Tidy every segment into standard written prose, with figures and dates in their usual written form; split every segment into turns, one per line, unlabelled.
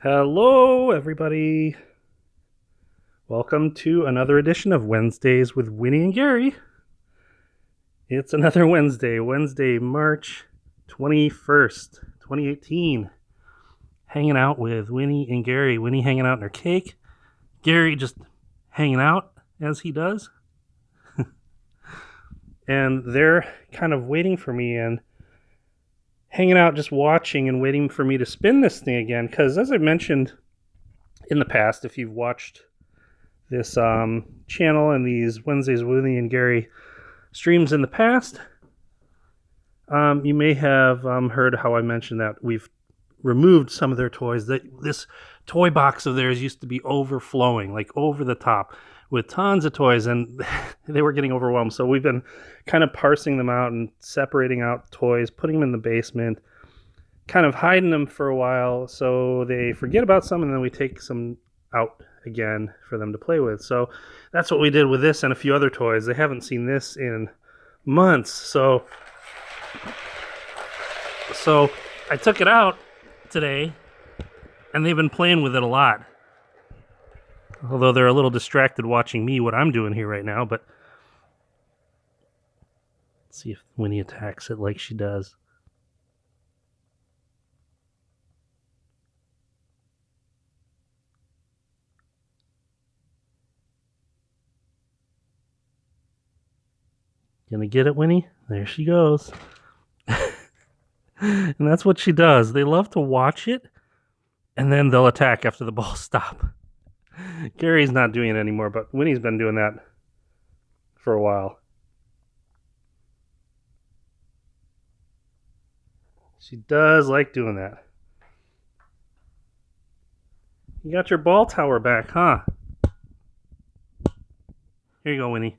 Hello, everybody. Welcome to another edition of Wednesdays with Winnie and Gary. It's another Wednesday, March 21st, 2018. Hanging out with Winnie and Gary. Winnie hanging out in her cake. Gary just hanging out as he does. And they're kind of waiting for me and hanging out, just watching and waiting for me to spin this thing again. Because as I mentioned in the past, if you've watched this channel and these Wednesdays with Winnie and Gary streams in the past, you may have heard how I mentioned that we've removed some of their toys. That this toy box of theirs used to be overflowing, like over the top, with tons of toys, and they were getting overwhelmed. So we've been kind of parsing them out and separating out toys, putting them in the basement, kind of hiding them for a while so they forget about some, and then we take some out again for them to play with. So that's what we did with this and a few other toys. They haven't seen this in months. So I took it out today, and they've been playing with it a lot. Although they're a little distracted watching me, what I'm doing here right now, but let's see if Winnie attacks it like she does. Gonna get it, Winnie? There she goes. And that's what she does. They love to watch it, and then they'll attack after the balls stop. Gary's not doing it anymore, but Winnie's been doing that for a while. She does like doing that. You got your ball tower back, huh? Here you go, Winnie.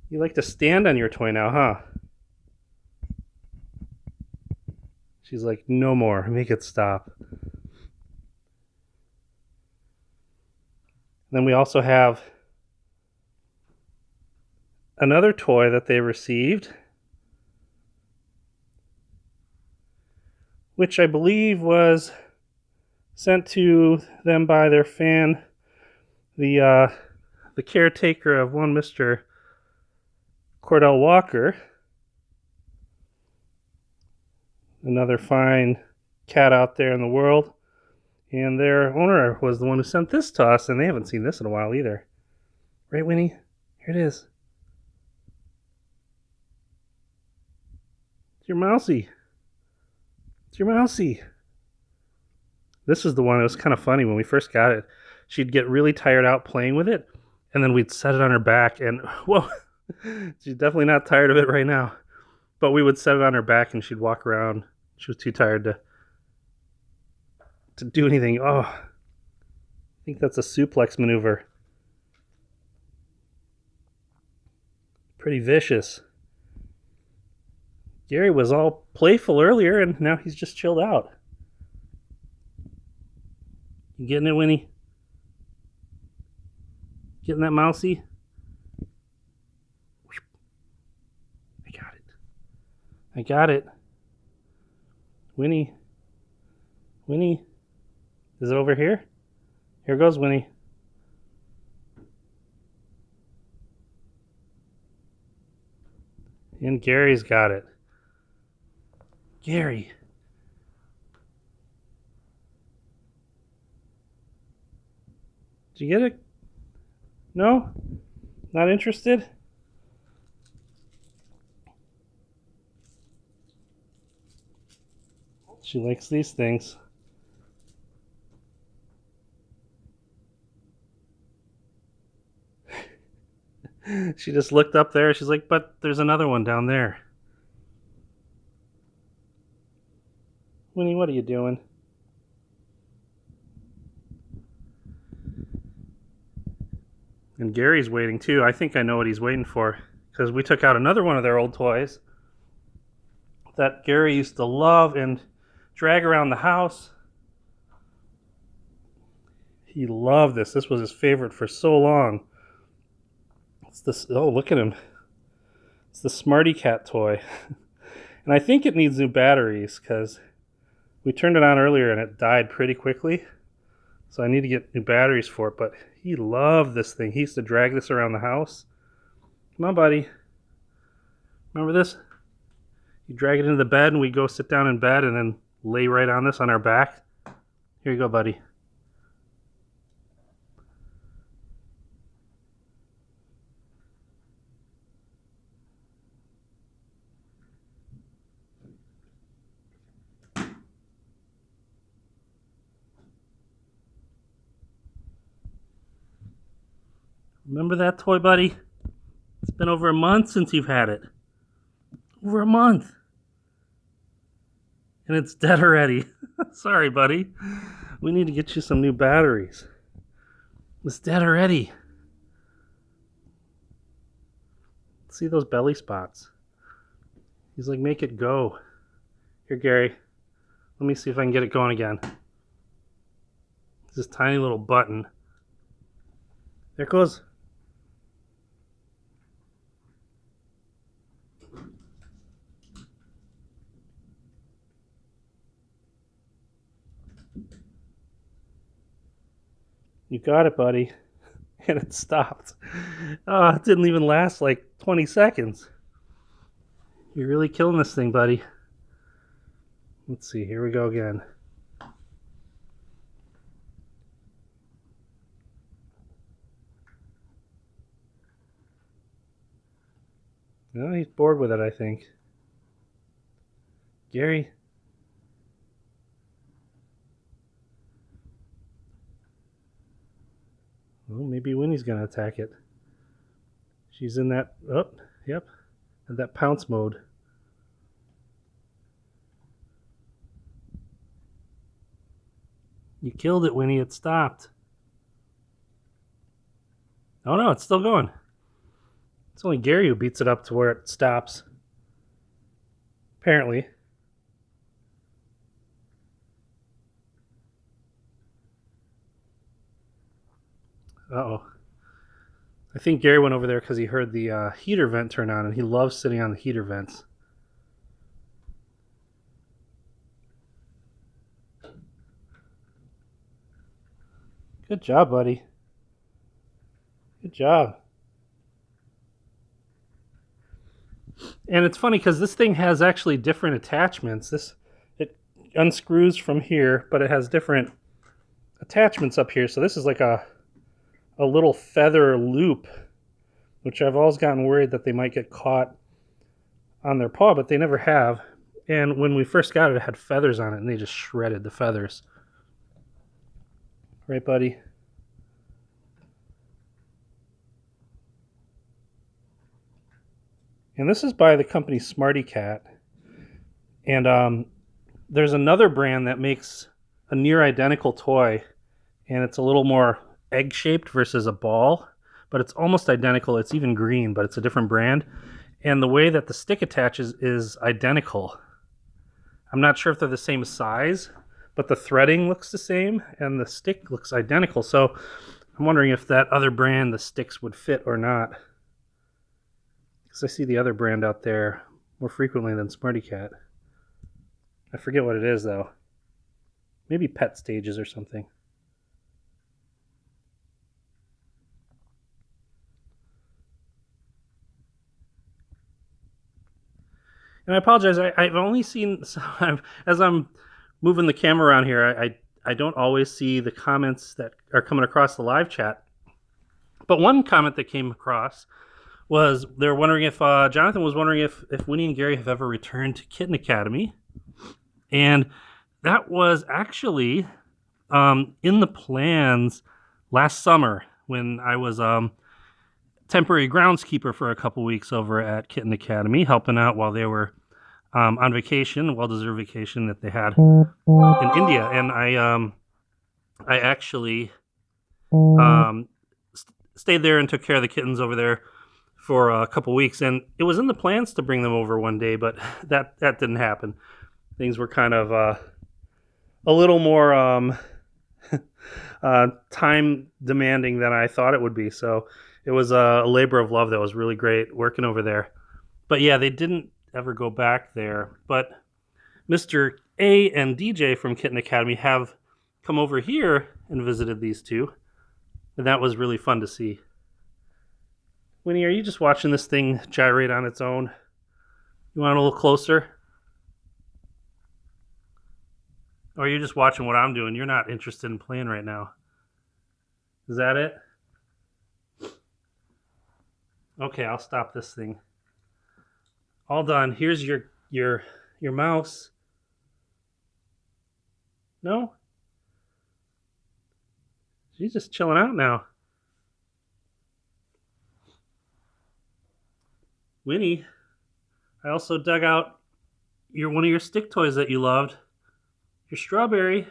You like to stand on your toy now, huh? She's like, no more. Make it stop. Then we also have another toy that they received, which I believe was sent to them by their fan, the caretaker of one Mr. Cordell Walker. Another fine cat out there in the world. And their owner was the one who sent this to us, and they haven't seen this in a while either. Right, Winnie? Here it is. It's your mousy. It's your mousy. This is the one that was kind of funny when we first got it. She'd get really tired out playing with it, and then we'd set it on her back, and whoa, she's definitely not tired of it right now. But we would set it on her back, and she'd walk around. She was too tired to do anything. Oh, I think that's a suplex maneuver. Pretty vicious. Gary was all playful earlier, and now he's just chilled out. You getting it, Winnie? Getting that mousy? I got it. I got it. Winnie. Winnie. Is it over here? Here goes Winnie. And Gary's got it. Gary. Did you get it? No? Not interested? She likes these things. She just looked up there. She's like, but there's another one down there. Winnie, what are you doing? And Gary's waiting too. I think I know what he's waiting for, because we took out another one of their old toys that Gary used to love and drag around the house. He loved this. This was his favorite for so long. It's this. Oh, look at him. It's the Smarty Cat toy. And I think it needs new batteries because we turned it on earlier and it died pretty quickly. So I need to get new batteries for it. But he loved this thing. He used to drag this around the house. Come on, buddy. Remember this? You drag it into the bed and we go sit down in bed and then lay right on this on our back. Here you go, buddy. Remember that toy, buddy? It's been over a month since you've had it. Over a month. And it's dead already. Sorry, buddy. We need to get you some new batteries. It's dead already. See those belly spots? He's like, make it go. Here, Gary. Let me see if I can get it going again. It's this tiny little button. There it goes. You got it, buddy. And it stopped. Oh, it didn't even last like 20 seconds. You're really killing this thing, buddy. Let's see, here we go again. No, he's bored with it, I think. Gary. Well, maybe Winnie's going to attack it. She's in that, oh, yep, in that pounce mode. You killed it, Winnie. It stopped. Oh, no, it's still going. It's only Gary who beats it up to where it stops. Apparently. Uh-oh. I think Gary went over there because he heard the heater vent turn on, and he loves sitting on the heater vents. Good job, buddy. Good job. And it's funny because this thing has actually different attachments. It unscrews from here, but it has different attachments up here. So this is like a little feather loop, which I've always gotten worried that they might get caught on their paw, but they never have. And when we first got it, it had feathers on it, and they just shredded the feathers. Right, buddy? And this is by the company Smarty Cat. And there's another brand that makes a near identical toy, and it's a little more egg-shaped versus a ball, but it's almost identical. It's even green, but it's a different brand. And the way that the stick attaches is identical. I'm not sure if they're the same size, but the threading looks the same, and the stick looks identical. So I'm wondering if that other brand, the sticks would fit or not. Because I see the other brand out there more frequently than Smarty Cat. I forget what it is, though. Maybe Pet Stages or something. And I apologize, I've only seen, as I'm moving the camera around here, I don't always see the comments that are coming across the live chat. But one comment that came across was they were wondering if, Jonathan was wondering if Winnie and Gary have ever returned to Kitten Academy. And that was actually in the plans last summer when I was temporary groundskeeper for a couple weeks over at Kitten Academy, helping out while they were on vacation, well-deserved vacation that they had in India. And I actually stayed there and took care of the kittens over there for a couple weeks. And it was in the plans to bring them over one day, but that didn't happen. Things were kind of a little more time demanding than I thought it would be. So it was a labor of love that was really great working over there. But yeah, they didn't ever go back there. But Mr. A and DJ from Kitten Academy have come over here and visited these two. And that was really fun to see. Winnie, are you just watching this thing gyrate on its own? You want a little closer? Or are you just watching what I'm doing? You're not interested in playing right now. Is that it? Okay, I'll stop this thing. All done. Here's your mouse. No? She's just chilling out now. Winnie, I also dug out one of your stick toys that you loved. Your strawberry.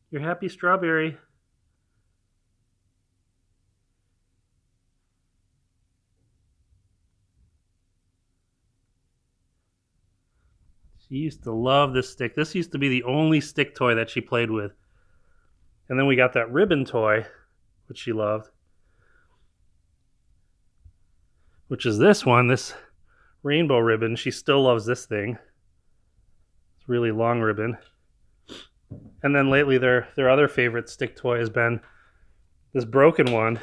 Your happy strawberry. She used to love this stick. This used to be the only stick toy that she played with. And then we got that ribbon toy, which she loved. Which is this one, this rainbow ribbon. She still loves this thing. It's really long ribbon. And then lately their other favorite stick toy has been this broken one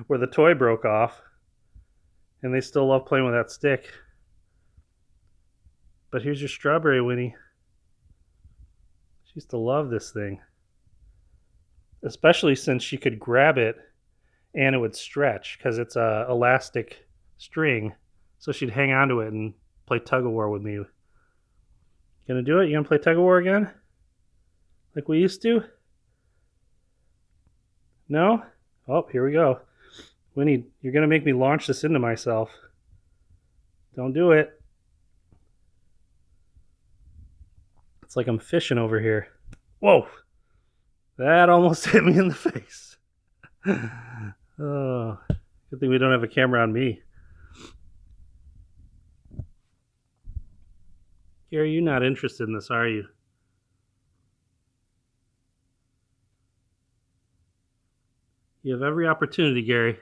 where the toy broke off. And they still love playing with that stick. But here's your strawberry, Winnie. She used to love this thing. Especially since she could grab it and it would stretch because it's a elastic string. So she'd hang onto it and play tug of war with me. You gonna do it? You gonna play tug of war again? Like we used to? No? Oh, here we go. Winnie, you're gonna make me launch this into myself. Don't do it. It's like I'm fishing over here. Whoa! That almost hit me in the face. Oh, good thing we don't have a camera on me. Gary, you're not interested in this, are you? You have every opportunity, Gary.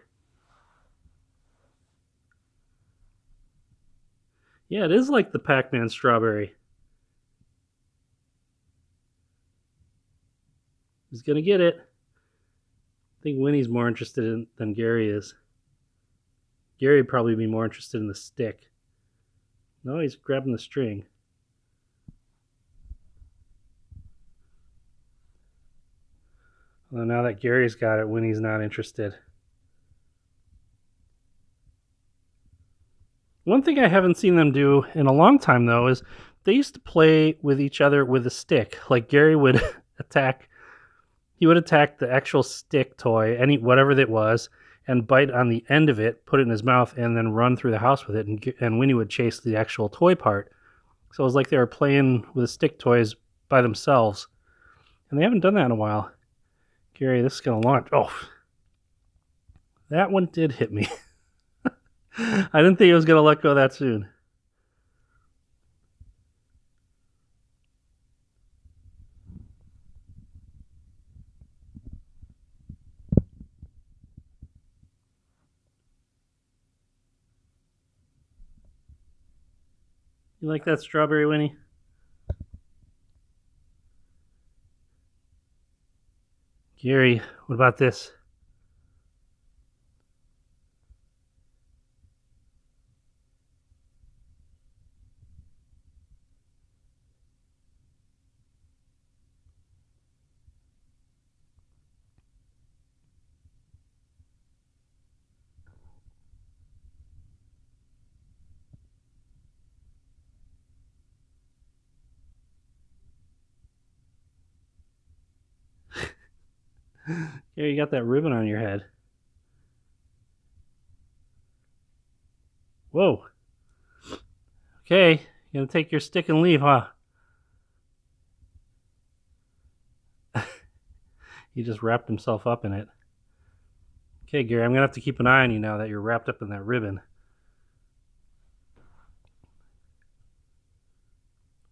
Yeah, it is like the Pac-Man strawberry. He's gonna get it. I think Winnie's more interested in than Gary is. Gary would probably be more interested in the stick. No, he's grabbing the string. Well, now that Gary's got it, Winnie's not interested. One thing I haven't seen them do in a long time, though, is they used to play with each other with a stick. Like Gary would attack the actual stick toy, whatever it was, and bite on the end of it, put it in his mouth, and then run through the house with it. And Winnie would chase the actual toy part. So it was like they were playing with the stick toys by themselves. And they haven't done that in a while. Gary, this is going to launch. Oh, that one did hit me. I didn't think it was going to let go that soon. You like that strawberry, Winnie? Gary, what about this? Gary, you got that ribbon on your head. Whoa. Okay, you're gonna take your stick and leave, huh? He just wrapped himself up in it. Okay, Gary, I'm gonna have to keep an eye on you now that you're wrapped up in that ribbon.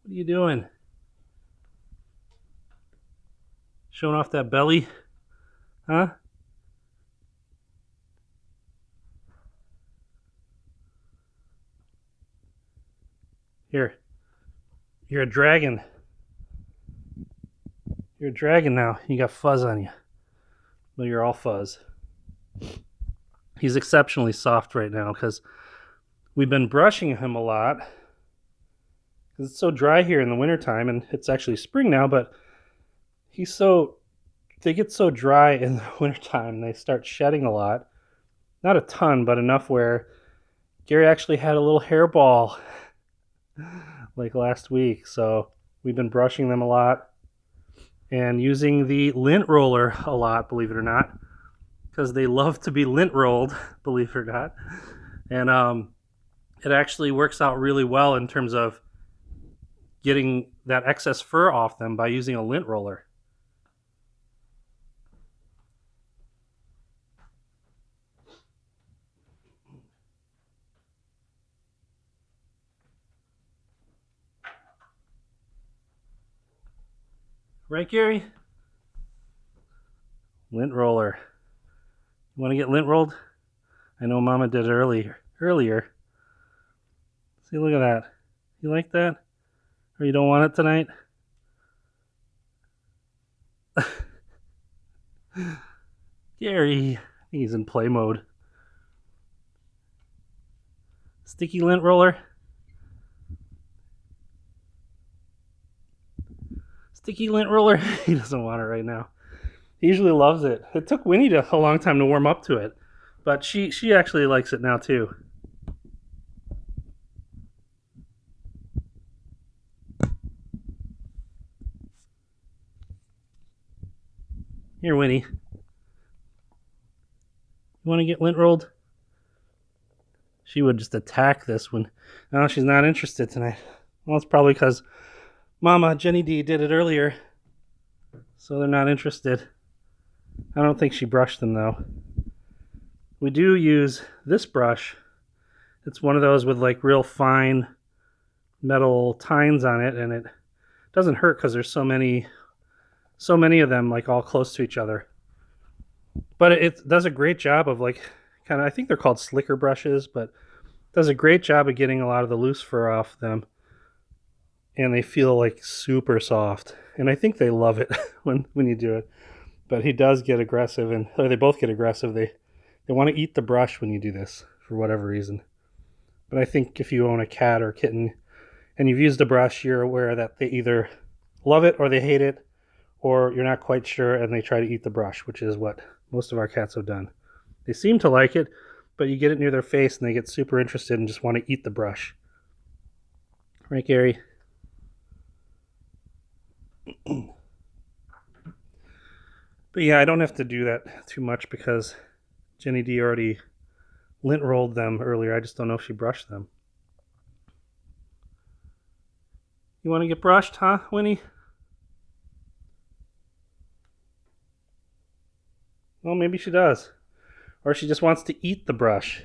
What are you doing? Showing off that belly, huh? Here, you're a dragon. You're a dragon now. You got fuzz on you. Well, you're all fuzz. He's exceptionally soft right now because we've been brushing him a lot. Because it's so dry here in the wintertime, and it's actually spring now, but they get so dry in the wintertime, they start shedding a lot. Not a ton, but enough where Gary actually had a little hairball like last week. So we've been brushing them a lot and using the lint roller a lot, believe it or not, because they love to be lint rolled, believe it or not. And it actually works out really well in terms of getting that excess fur off them by using a lint roller. Right, Gary? Lint roller. You want to get lint rolled? I know Mama did earlier. See, look at that. You like that? Or you don't want it tonight? Gary, he's in play mode. Sticky lint roller. Sticky lint roller. He doesn't want it right now. He usually loves it. It took Winnie a long time to warm up to it, but she actually likes it now too. Here, Winnie. You want to get lint rolled? She would just attack this one. No, she's not interested tonight. Well, it's probably because Mama, Jenny D, did it earlier, so they're not interested. I don't think she brushed them, though. We do use this brush. It's one of those with like real fine metal tines on it, and it doesn't hurt because there's so many of them like all close to each other. But it does a great job of like kind of, I think they're called slicker brushes, but it does a great job of getting a lot of the loose fur off them. And they feel like super soft. And I think they love it when you do it. But he does get aggressive, or they both get aggressive. They want to eat the brush when you do this for whatever reason. But I think if you own a cat or kitten and you've used a brush, you're aware that they either love it or they hate it, or you're not quite sure and they try to eat the brush, which is what most of our cats have done. They seem to like it, but you get it near their face and they get super interested and just want to eat the brush. Right, Gary? But yeah, I don't have to do that too much because Jenny D already lint rolled them earlier. I just don't know if she brushed them. You want to get brushed, huh, Winnie? Well, maybe she does. Or she just wants to eat the brush.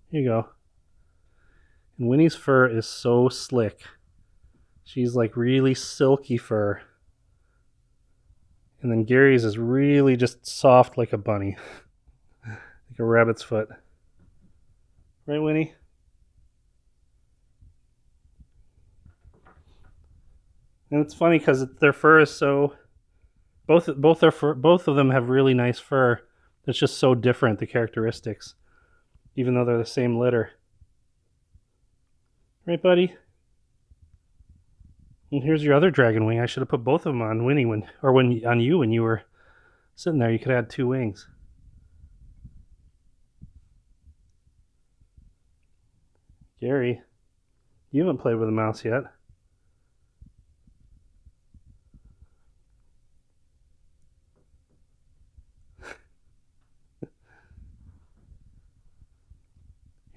Here you go. And Winnie's fur is so slick. She's like really silky fur. And then Gary's is really just soft like a bunny. Like a rabbit's foot. Right, Winnie? And it's funny because their fur is so... Both of them have really nice fur. It's just so different, the characteristics. Even though they're the same litter. Right, buddy? And here's your other dragon wing. I should have put both of them on Winnie on you when you were sitting there. You could add 2 wings. Gary, you haven't played with a mouse yet.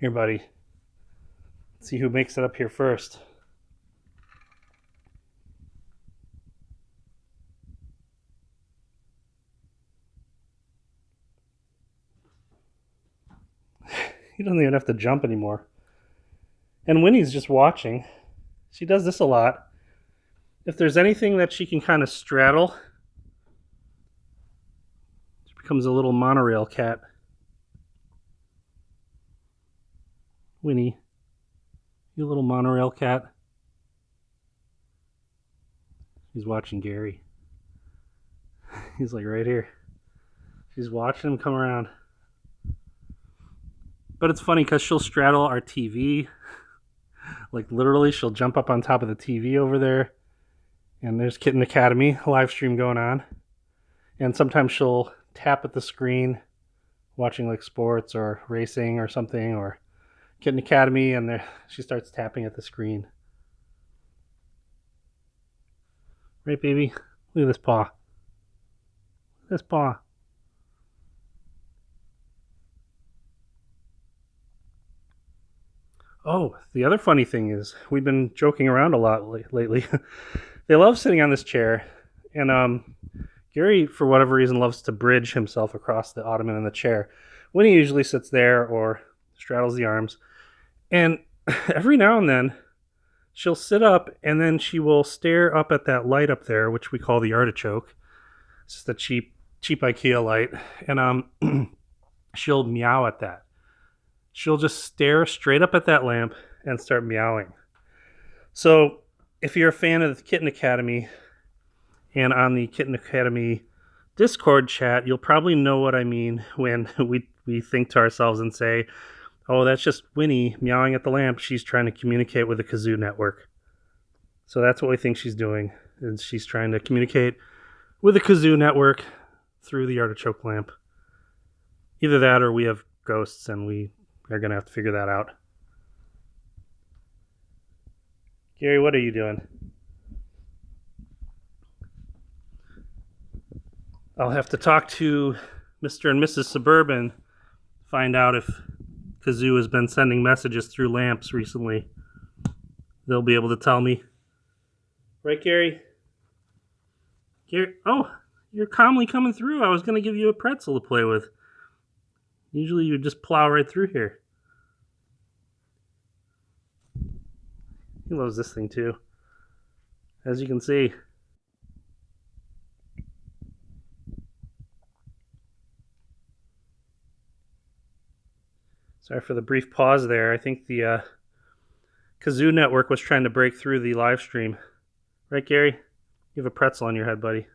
Here, buddy. Let's see who makes it up here first. He doesn't even have to jump anymore. And Winnie's just watching. She does this a lot. if there's anything that she can kind of straddle, she becomes a little monorail cat. Winnie, you little monorail cat. He's watching Gary. He's like right here. She's watching him come around. But it's funny because she'll straddle our TV. Like literally, she'll jump up on top of the TV over there. And there's Kitten Academy live stream going on. And sometimes she'll tap at the screen watching like sports or racing or something, or Kitten Academy, and there she starts tapping at the screen. Right, baby? Look at this paw. This paw. Oh, the other funny thing is we've been joking around a lot lately. They love sitting on this chair, and Gary, for whatever reason, loves to bridge himself across the ottoman and the chair. Winnie usually sits there or straddles the arms, and every now and then she'll sit up and then she will stare up at that light up there, which we call the artichoke. It's just a cheap IKEA light, and she'll meow at that. She'll just stare straight up at that lamp and start meowing. So if you're a fan of the Kitten Academy and on the Kitten Academy Discord chat, you'll probably know what I mean when we think to ourselves and say, oh, that's just Winnie meowing at the lamp. She's trying to communicate with the Kazoo Network. So that's what we think she's doing, is she's trying to communicate with the Kazoo Network through the artichoke lamp. Either that or we have ghosts and we are going to have to figure that out. Gary, what are you doing? I'll have to talk to Mr. and Mrs. Suburban, find out if Kazoo has been sending messages through lamps recently. They'll be able to tell me. Right, Gary? Gary, oh, you're calmly coming through. I was going to give you a pretzel to play with. Usually you just plow right through here. He loves this thing too, as you can see. Sorry for the brief pause there. I think the Kazoo Network was trying to break through the live stream. Right, Gary? You have a pretzel on your head, buddy.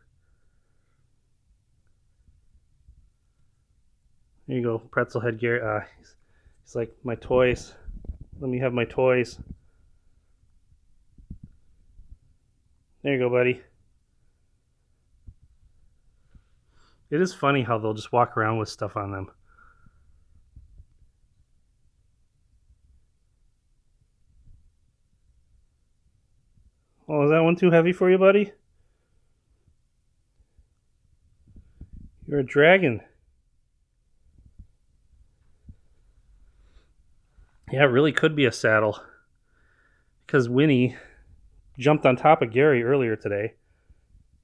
There you go, pretzel head Gary. He's like, my toys. Let me have my toys. There you go, buddy. It is funny how they'll just walk around with stuff on them. Oh, is that one too heavy for you, buddy? You're a dragon. Yeah, it really could be a saddle. Because Winnie jumped on top of Gary earlier today.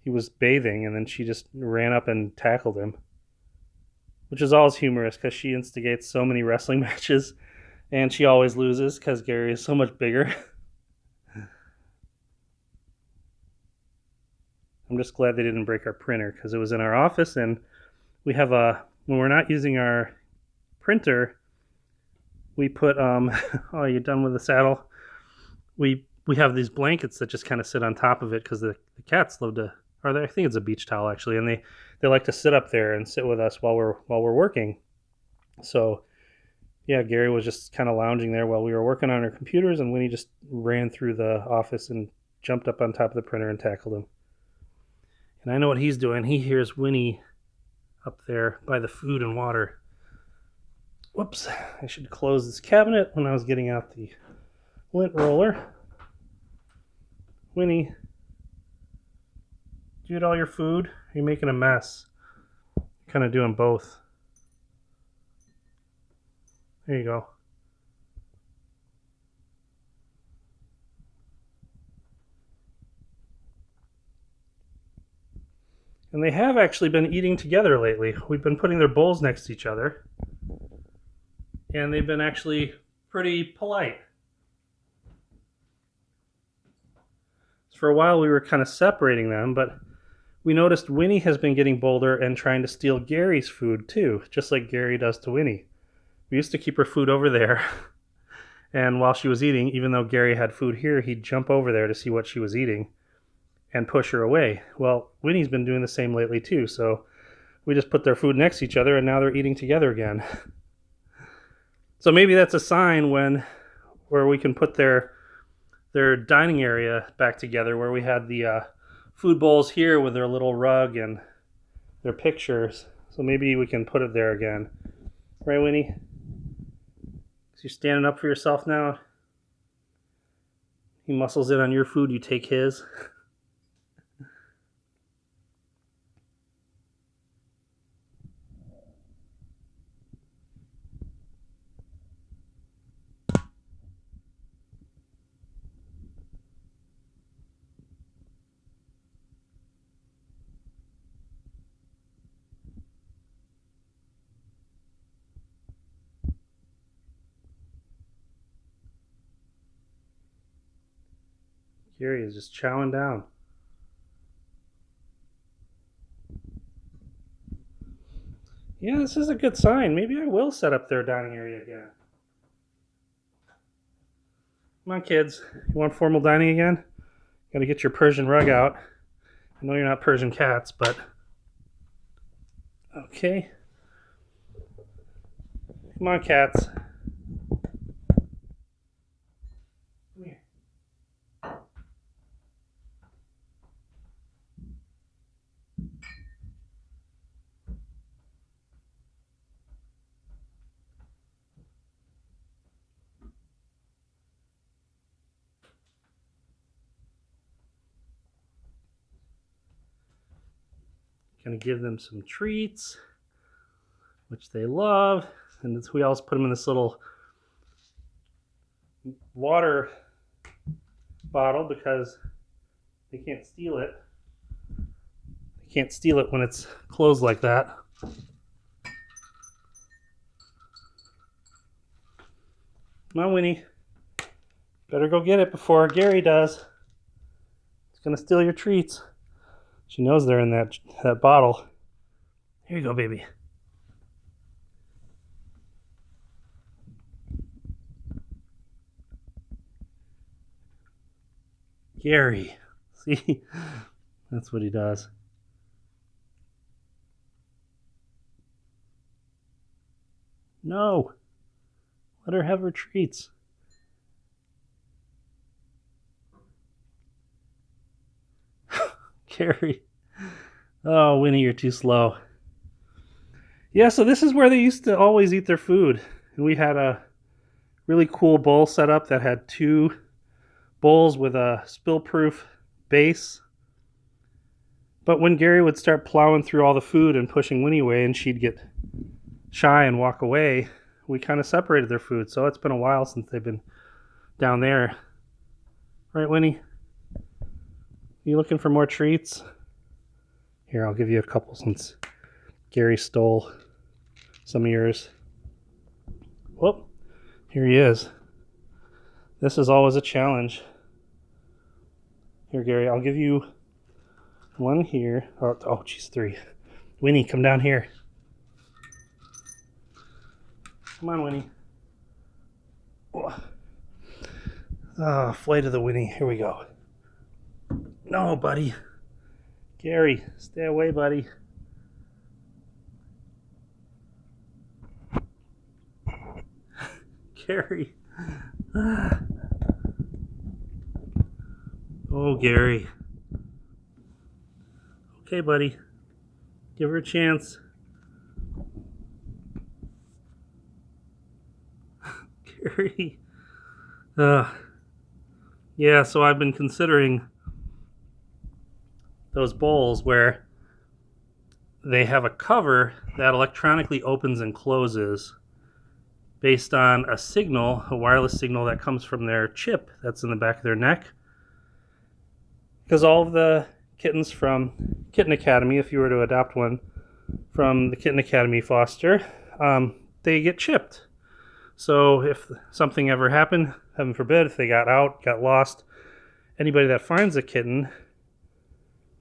He was bathing, and then she just ran up and tackled him. Which is always humorous, because she instigates so many wrestling matches, and she always loses, because Gary is so much bigger. I'm just glad they didn't break our printer, because it was in our office, and we have when we're not using our printer, we put, oh, you're done with the saddle? We have these blankets that just kind of sit on top of it, because the cats love to, or I think it's a beach towel actually, and they like to sit up there and sit with us while we're working. So yeah, Gary was just kind of lounging there while we were working on our computers, and Winnie just ran through the office and jumped up on top of the printer and tackled him. And I know what he's doing. He hears Winnie up there by the food and water. Whoops, I should close this cabinet when I was getting out the lint roller. Winnie, did you eat all your food? You're making a mess. Kind of doing both. There you go. And they have actually been eating together lately. We've been putting their bowls next to each other. And they've been actually pretty polite. For a while we were kind of separating them, but we noticed Winnie has been getting bolder and trying to steal Gary's food too, just like Gary does to Winnie. We used to keep her food over there, and while she was eating, even though Gary had food here, he'd jump over there to see what she was eating and push her away. Well, Winnie's been doing the same lately too, so we just put their food next to each other and now they're eating together again. So maybe that's a sign where we can put their dining area back together, where we had the food bowls here with their little rug and their pictures. So maybe we can put it there again. Right, Winnie? So you're standing up for yourself now? He muscles in on your food, you take his. Gary is just chowing down. Yeah, this is a good sign. Maybe I will set up their dining area again. Come on, kids. You want formal dining again? Gotta get your Persian rug out. I know you're not Persian cats, but... Okay. Come on, cats. Come here. Gonna give them some treats, which they love. And we always put them in this little water bottle because they can't steal it. They can't steal it when it's closed like that. Come on, Winnie. Better go get it before Gary does. He's gonna steal your treats. She knows they're in that bottle. Here you go, baby. Gary. See? That's what he does. No. Let her have her treats. Gary. Oh, Winnie, you're too slow. Yeah, so this is where they used to always eat their food. And we had a really cool bowl set up that had 2 bowls with a spill-proof base. But when Gary would start plowing through all the food and pushing Winnie away and she'd get shy and walk away, we kind of separated their food. So it's been a while since they've been down there. Right, Winnie? You looking for more treats? Here, I'll give you a couple since Gary stole some of yours. Whoop, here he is. This is always a challenge. Here, Gary, I'll give you one here. Oh, geez, 3. Winnie, come down here. Come on, Winnie. Oh, flight of the Winnie. Here we go. No, buddy. Gary, stay away, buddy. Gary. Oh, Gary. Okay, buddy. Give her a chance. Gary. Yeah, so I've been considering those bowls where they have a cover that electronically opens and closes based on a signal, a wireless signal that comes from their chip that's in the back of their neck. Because all of the kittens from Kitten Academy, if you were to adopt one from the Kitten Academy foster, they get chipped. So if something ever happened, heaven forbid, if they got out, got lost, anybody that finds a kitten,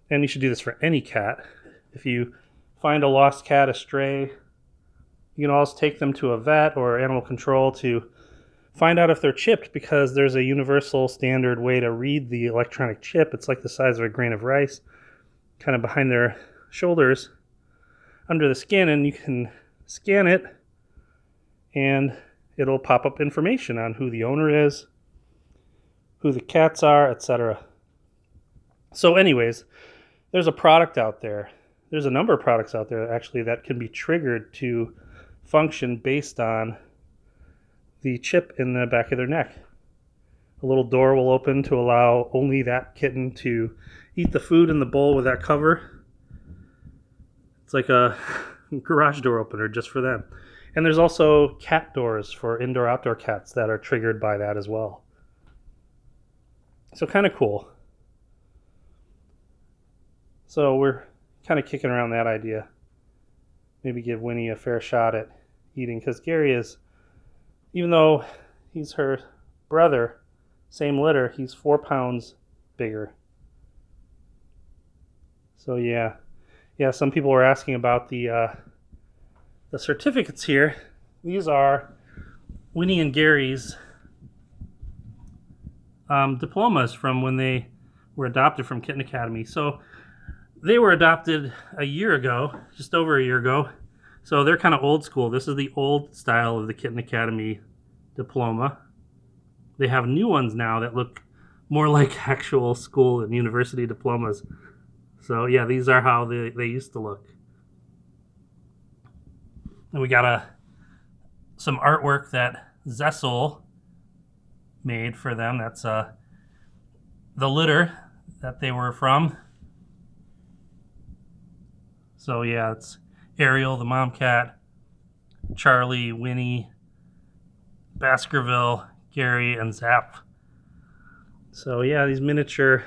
and you should do this for any cat, if you find a lost cat, a stray, you can always take them to a vet or animal control to find out if they're chipped, because there's a universal standard way to read the electronic chip. It's like the size of a grain of rice, kind of behind their shoulders under the skin, and you can scan it and it'll pop up information on who the owner is, who the cats are, etc. So anyways, there's a product out there. There's a number of products out there actually that can be triggered to function based on the chip in the back of their neck. A little door will open to allow only that kitten to eat the food in the bowl with that cover. It's like a garage door opener just for them. And there's also cat doors for indoor-outdoor cats that are triggered by that as well. So kind of cool. So we're kind of kicking around that idea. Maybe give Winnie a fair shot at eating, because Gary is, even though he's her brother, same litter, he's 4 pounds bigger. So yeah, some people were asking about the certificates here. These are Winnie and Gary's diplomas from when they were adopted from Kitten Academy. So they were adopted a year ago, just over a year ago. So they're kind of old school. This is the old style of the Kitten Academy diploma. They have new ones now that look more like actual school and university diplomas. So yeah, these are how they used to look. And we got some artwork that Zessel made for them. That's the litter that they were from. So yeah, it's Ariel, the mom cat, Charlie, Winnie, Baskerville, Gary, and Zap. So yeah, these miniature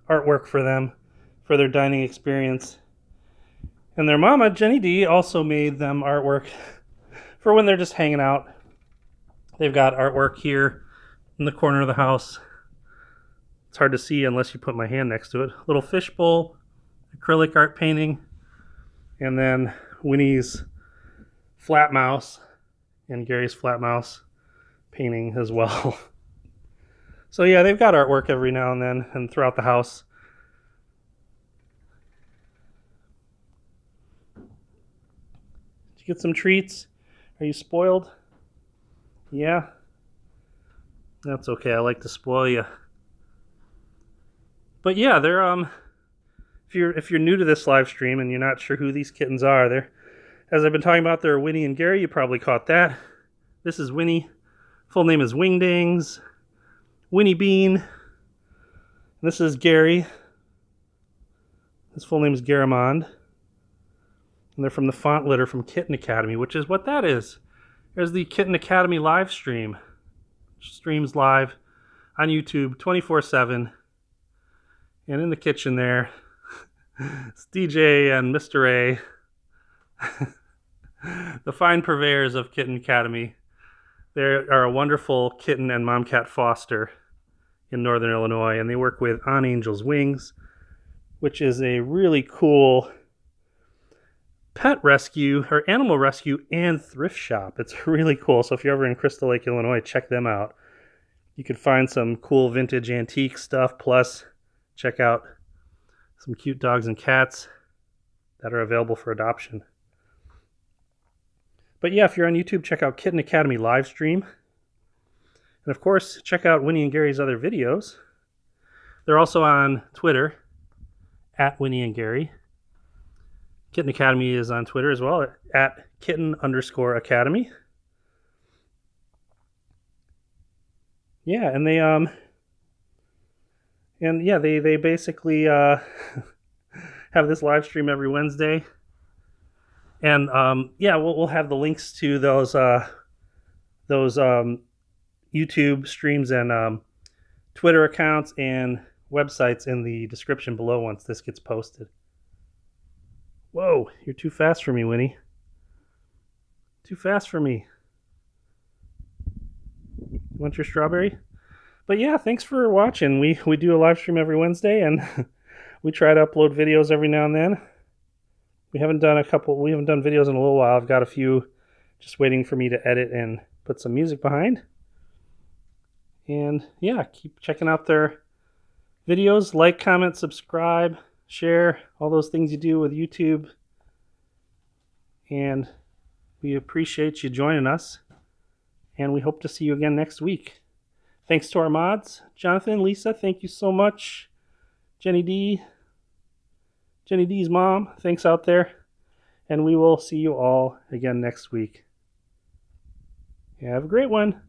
artwork for them, for their dining experience. And their mama, Jenny D, also made them artwork for when they're just hanging out. They've got artwork here in the corner of the house. It's hard to see unless you put my hand next to it. Little fishbowl, acrylic art painting, and then Winnie's flat mouse and Gary's flat mouse painting as well. So yeah, they've got artwork every now and then and throughout the house. Did you get some treats? Are you spoiled? Yeah? That's okay, I like to spoil you. But yeah, they're if you're new to this live stream and you're not sure who these kittens are, they're, as I've been talking about, they're Winnie and Gary. You probably caught that. This is Winnie. Full name is Wingdings. Winnie Bean. This is Gary. His full name is Garamond. And they're from the font litter from Kitten Academy, which is what that is. There's the Kitten Academy live stream. Which streams live on YouTube 24/7. And in the kitchen there, it's DJ and Mr. A. The fine purveyors of Kitten Academy. They are a wonderful kitten and mom cat foster in Northern Illinois, and they work with On Angel's Wings, which is a really cool pet rescue or animal rescue and thrift shop. It's really cool. So if you're ever in Crystal Lake, Illinois, check them out. You could find some cool vintage antique stuff, plus check out some cute dogs and cats that are available for adoption. But yeah, if you're on YouTube, check out Kitten Academy live stream. And of course, check out Winnie and Gary's other videos. They're also on Twitter, at Winnie and Gary. Kitten Academy is on Twitter as well, at Kitten_Academy. Yeah, and they basically have this live stream every Wednesday. And we'll have the links to those YouTube streams and Twitter accounts and websites in the description below once this gets posted. Whoa, you're too fast for me, Winnie. Too fast for me. You want your strawberry? But yeah, thanks for watching. We do a live stream every Wednesday, and we try to upload videos every now and then. We haven't done videos in a little while. I've got a few just waiting for me to edit and put some music behind. And yeah, keep checking out their videos. Like, comment, subscribe, share, all those things you do with YouTube. And we appreciate you joining us. And we hope to see you again next week. Thanks to our mods, Jonathan, Lisa, thank you so much. Jenny D's mom, thanks out there. And we will see you all again next week. Have a great one.